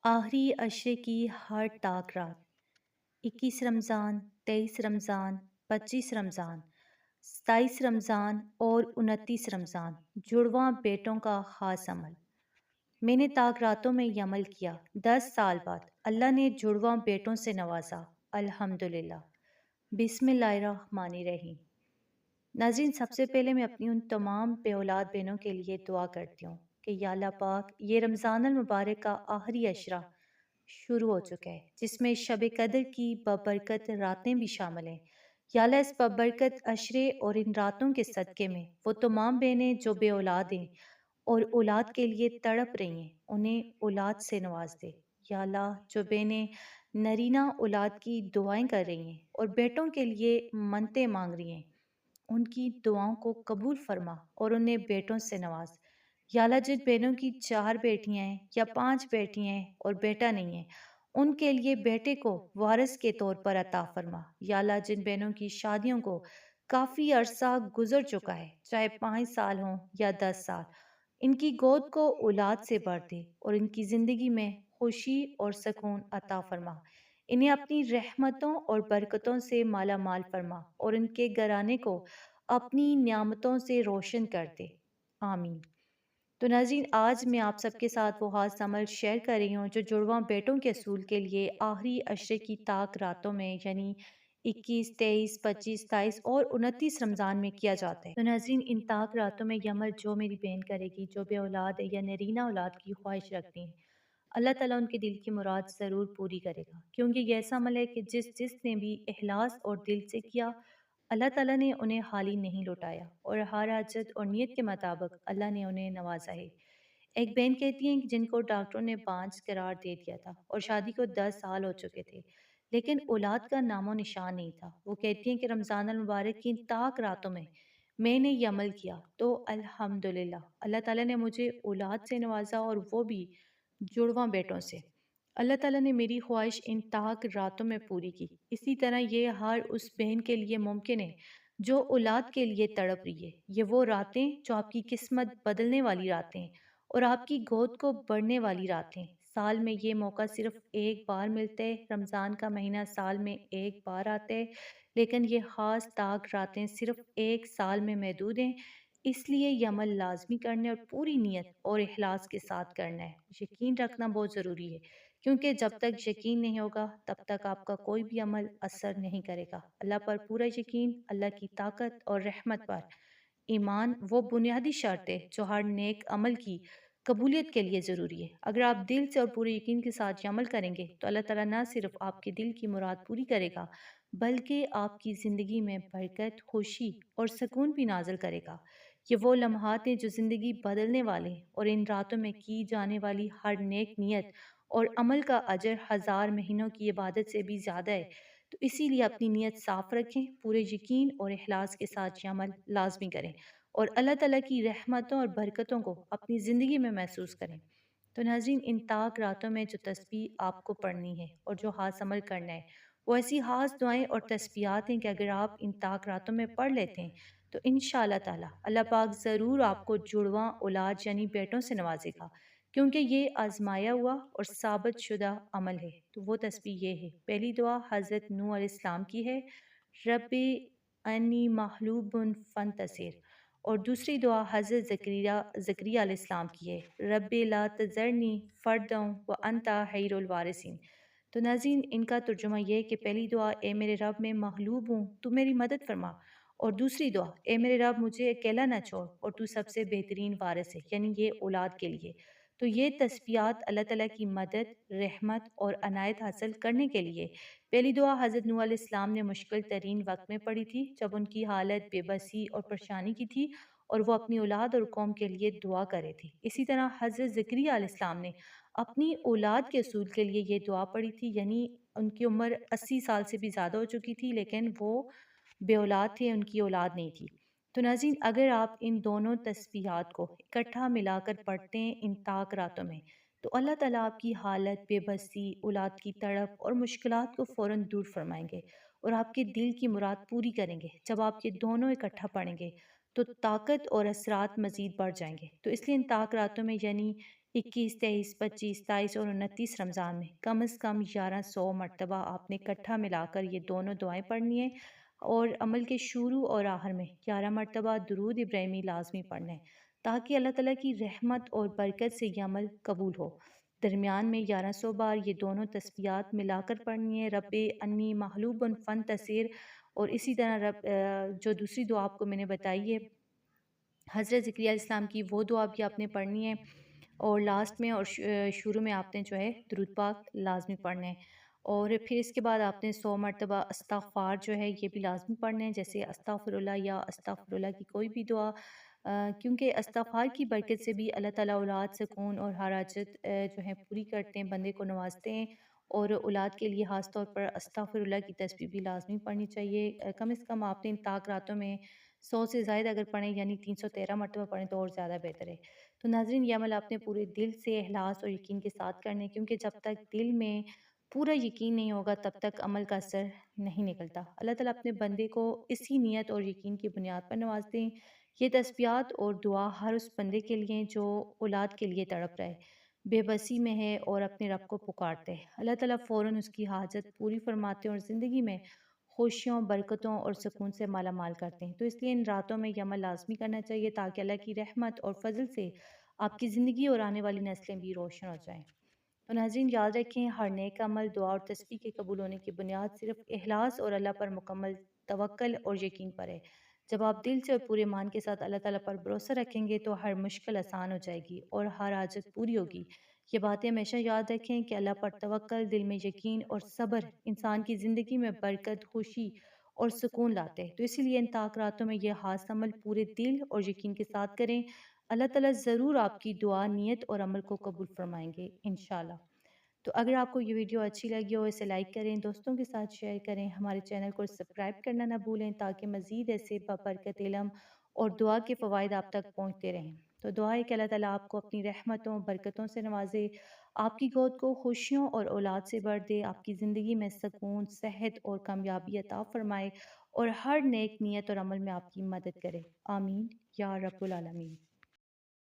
آخری عشرے کی ہر طاق رات 21 رمضان، 23 رمضان، 25 رمضان، 27 رمضان اور 29 رمضان جڑواں بیٹوں کا خاص عمل۔ میں نے طاق راتوں میں یہ عمل کیا، 10 سال بعد اللہ نے جڑواں بیٹوں سے نوازا، الحمدللہ۔ بسم اللہ الرحمن الرحیم۔ ناظرین، سب سے پہلے میں اپنی ان تمام بے اولاد بہنوں کے لیے دعا کرتی ہوں کہ یا اللہ پاک، یہ رمضان المبارک کا آخری عشرہ شروع ہو چکا ہے، جس میں شب قدر کی بابرکت راتیں بھی شامل ہیں۔ یا اللہ، اس بابرکت عشرے اور ان راتوں کے صدقے میں وہ تمام بہنیں جو بے اولاد ہیں اور اولاد کے لیے تڑپ رہی ہیں، انہیں اولاد سے نواز دے۔ یا اللہ، جو بہنیں نرینہ اولاد کی دعائیں کر رہی ہیں اور بیٹوں کے لیے منتیں مانگ رہی ہیں، ان کی دعاؤں کو قبول فرما اور انہیں بیٹوں سے نواز۔ یا اللہ، جن بہنوں کی 4 بیٹیاں ہیں یا 5 بیٹیاں ہیں اور بیٹا نہیں ہے، ان کے لیے بیٹے کو وارث کے طور پر عطا فرما۔ یا اللہ، جن بہنوں کی شادیوں کو کافی عرصہ گزر چکا ہے، چاہے 5 سال ہوں یا 10 سال، ان کی گود کو اولاد سے بھر دے اور ان کی زندگی میں خوشی اور سکون عطا فرما۔ انہیں اپنی رحمتوں اور برکتوں سے مالا مال فرما اور ان کے گھرانے کو اپنی نعمتوں سے روشن کر دے، آمین۔ تو ناظرین، آج میں آپ سب کے ساتھ وہ خاص عمل شیئر کر رہی ہوں جو جڑواں بیٹوں کے اصول کے لیے آخری عشرے کی طاق راتوں میں، یعنی 21، 23، 25، 27 اور 29 رمضان میں کیا جاتا ہے۔ تو ناظرین، ان طاق راتوں میں یہ عمل جو میری بہن کرے گی، جو بے اولاد ہے یا نرینہ اولاد کی خواہش رکھتی ہیں، اللہ تعالیٰ ان کے دل کی مراد ضرور پوری کرے گا، کیونکہ یہ ایسا عمل ہے کہ جس نے بھی اخلاص اور دل سے کیا، اللہ تعالیٰ نے انہیں خالی نہیں لوٹایا اور ہر حاجت اور نیت کے مطابق اللہ نے انہیں نوازا ہے۔ ایک بہن کہتی ہیں کہ جن کو ڈاکٹروں نے بانجھ قرار دے دیا تھا اور شادی کو 10 سال ہو چکے تھے، لیکن اولاد کا نام و نشان نہیں تھا۔ وہ کہتی ہیں کہ رمضان المبارک کی ان طاق راتوں میں نے یہ عمل کیا تو الحمدللہ، اللہ تعالیٰ نے مجھے اولاد سے نوازا، اور وہ بھی جڑواں بیٹوں سے۔ اللہ تعالیٰ نے میری خواہش ان طاق راتوں میں پوری کی۔ اسی طرح یہ ہر اس بہن کے لیے ممکن ہے جو اولاد کے لیے تڑپ رہی ہے۔ یہ وہ راتیں جو آپ کی قسمت بدلنے والی راتیں ہیں اور آپ کی گود کو بڑھنے والی راتیں ہیں۔ سال میں یہ موقع صرف ایک بار ملتا ہے، رمضان کا مہینہ سال میں ایک بار آتا ہے، لیکن یہ خاص طاق راتیں صرف ایک سال میں محدود ہیں۔ اس لیے یہ عمل لازمی کرنا ہے اور پوری نیت اور اخلاص کے ساتھ کرنا ہے۔ یقین رکھنا بہت ضروری ہے، کیونکہ جب تک یقین نہیں ہوگا تب تک آپ کا کوئی بھی عمل اثر نہیں کرے گا۔ اللہ پر پورا یقین، اللہ کی طاقت اور رحمت پر ایمان وہ بنیادی شرط ہے جو ہر نیک عمل کی قبولیت کے لیے ضروری ہے۔ اگر آپ دل سے اور پورے یقین کے ساتھ یہ عمل کریں گے تو اللہ تعالیٰ نہ صرف آپ کے دل کی مراد پوری کرے گا، بلکہ آپ کی زندگی میں برکت، خوشی اور سکون بھی نازل کرے گا۔ یہ وہ لمحات ہیں جو زندگی بدلنے والے ہیں، اور ان راتوں میں کی جانے والی ہر نیک نیت اور عمل کا اجر 1000 مہینوں کی عبادت سے بھی زیادہ ہے۔ تو اسی لیے اپنی نیت صاف رکھیں، پورے یقین اور اخلاص کے ساتھ یہ عمل لازمی کریں اور اللہ تعالیٰ کی رحمتوں اور برکتوں کو اپنی زندگی میں محسوس کریں۔ تو ناظرین، ان طاق راتوں میں جو تسبیح آپ کو پڑھنی ہے اور جو خاص عمل کرنا ہے، وہ ایسی خاص دعائیں اور تسبیحات ہیں کہ اگر آپ ان طاق راتوں میں پڑھ لیتے ہیں تو انشاءاللہ تعالیٰ اللہ پاک ضرور آپ کو جڑواں اولاد یعنی بیٹوں سے نوازے گا، کیونکہ یہ آزمایا ہوا اور ثابت شدہ عمل ہے۔ تو وہ تسبیح یہ ہے۔ پہلی دعا حضرت نوح علیہ السلام کی ہے، رب انی محلوب فانتصر، اور دوسری دعا حضرت زکریا علیہ السلام کی ہے، رب لا تذرنی فردا وانت خیر الوارثین۔ تو ناظرین، ان کا ترجمہ یہ ہے کہ پہلی دعا، اے میرے رب میں مغلوب ہوں، تو میری مدد فرما، اور دوسری دعا، اے میرے رب مجھے اکیلا نہ چھوڑ، اور تو سب سے بہترین وارث ہے، یعنی یہ اولاد کے لیے۔ تو یہ تسبیحات اللہ تعالیٰ کی مدد، رحمت اور عنایت حاصل کرنے کے لیے۔ پہلی دعا حضرت نوح علیہ السلام نے مشکل ترین وقت میں پڑھی تھی، جب ان کی حالت بے بسی اور پریشانی کی تھی اور وہ اپنی اولاد اور قوم کے لیے دعا کر رہے تھے۔ اسی طرح حضرت زکریا علیہ السلام نے اپنی اولاد کے اصول کے لیے یہ دعا پڑھی تھی، یعنی ان کی عمر 80 سال سے بھی زیادہ ہو چکی تھی، لیکن وہ بے اولاد تھے، ان کی اولاد نہیں تھی۔ تو ناظرین، اگر آپ ان دونوں تسبیحات کو اکٹھا ملا کر پڑھتے ہیں ان طاق راتوں میں، تو اللہ تعالیٰ آپ کی حالت، بے بسی، اولاد کی تڑپ اور مشکلات کو فوراً دور فرمائیں گے اور آپ کے دل کی مراد پوری کریں گے۔ جب آپ یہ دونوں اکٹھا پڑھیں گے تو طاقت اور اثرات مزید بڑھ جائیں گے۔ تو اس لیے ان طاق راتوں میں، یعنی 21، 23، 25، 27 اور 29 رمضان میں کم از کم 1100 مرتبہ آپ نے اکٹھا ملا کر یہ دونوں دعائیں پڑھنی ہیں، اور عمل کے شروع اور آخر میں 11 مرتبہ درود ابراہیمی لازمی پڑھنا ہے تاکہ اللہ تعالیٰ کی رحمت اور برکت سے یہ عمل قبول ہو۔ درمیان میں 1100 بار یہ دونوں تسبیحات ملا کر پڑھنی ہے، رب انی محلوب فن تصیر، اور اسی طرح جو دوسری دعا آپ کو میں نے بتائی ہے حضرت ذکریا علیہ السلام کی، وہ دعا بھی آپ نے پڑھنی ہے، اور لاسٹ میں اور شروع میں آپ نے جو ہے درود پاک لازمی پڑھنا ہے۔ اور پھر اس کے بعد آپ نے 100 مرتبہ استغفار جو ہے یہ بھی لازمی پڑھنا ہے، جیسے استغفر اللہ یا استغفر اللہ کی کوئی بھی دعا، کیونکہ استغفار کی برکت سے بھی اللہ تعالیٰ اولاد، سکون اور ہر حاجت جو ہے پوری کرتے ہیں، بندے کو نوازتے ہیں۔ اور اولاد کے لیے خاص طور پر استغفر اللہ کی تسبیح بھی لازمی پڑھنی چاہیے، کم از کم آپ نے ان طاق راتوں میں 100 سے زائد اگر پڑھیں، یعنی 313 مرتبہ پڑھیں تو اور زیادہ بہتر ہے۔ تو ناظرین، یہ عمل آپ نے پورے دل سے اخلاص اور یقین کے ساتھ کرنے، کیونکہ جب تک دل میں پورا یقین نہیں ہوگا تب تک عمل کا اثر نہیں نکلتا۔ اللہ تعالیٰ اپنے بندے کو اسی نیت اور یقین کی بنیاد پر نوازتے ہیں۔ یہ تسبیحات اور دعا ہر اس بندے کے لیے جو اولاد کے لیے تڑپ رہے، بے بسی میں ہے اور اپنے رب کو پکارتے ہیں، اللہ تعالیٰ فوراً اس کی حاجت پوری فرماتے ہیں اور زندگی میں خوشیوں، برکتوں اور سکون سے مالا مال کرتے ہیں۔ تو اس لیے ان راتوں میں یہ عمل لازمی کرنا چاہیے تاکہ اللہ کی رحمت اور فضل سے آپ کی زندگی اور آنے والی نسلیں بھی روشن ہو جائیں۔ تو ناظرین، یاد رکھیں، ہر نیک عمل، دعا اور تسبیح کے قبول ہونے کی بنیاد صرف اخلاص اور اللہ پر مکمل توکل اور یقین پر ہے۔ جب آپ دل سے اور پورے ایمان کے ساتھ اللہ تعالیٰ پر بھروسہ رکھیں گے تو ہر مشکل آسان ہو جائے گی اور ہر حاجت پوری ہوگی۔ یہ باتیں ہمیشہ یاد رکھیں کہ اللہ پر توکل، دل میں یقین اور صبر انسان کی زندگی میں برکت، خوشی اور سکون لاتے ہیں۔ تو اسی لیے ان طاق راتوں میں یہ خاص عمل پورے دل اور یقین کے ساتھ کریں، اللہ تعالیٰ ضرور آپ کی دعا، نیت اور عمل کو قبول فرمائیں گے انشاءاللہ۔ تو اگر آپ کو یہ ویڈیو اچھی لگی ہو اسے لائک کریں، دوستوں کے ساتھ شیئر کریں، ہمارے چینل کو سبسکرائب کرنا نہ بھولیں تاکہ مزید ایسے بابرکت علم اور دعا کے فوائد آپ تک پہنچتے رہیں۔ تو دعا ہے کہ اللہ تعالیٰ آپ کو اپنی رحمتوں، برکتوں سے نوازے، آپ کی گود کو خوشیوں اور اولاد سے بھر دے، آپ کی زندگی میں سکون، صحت اور کامیابی عطا فرمائے، اور ہر نیک نیت اور عمل میں آپ کی مدد کرے۔ آمین یا رب العالمین۔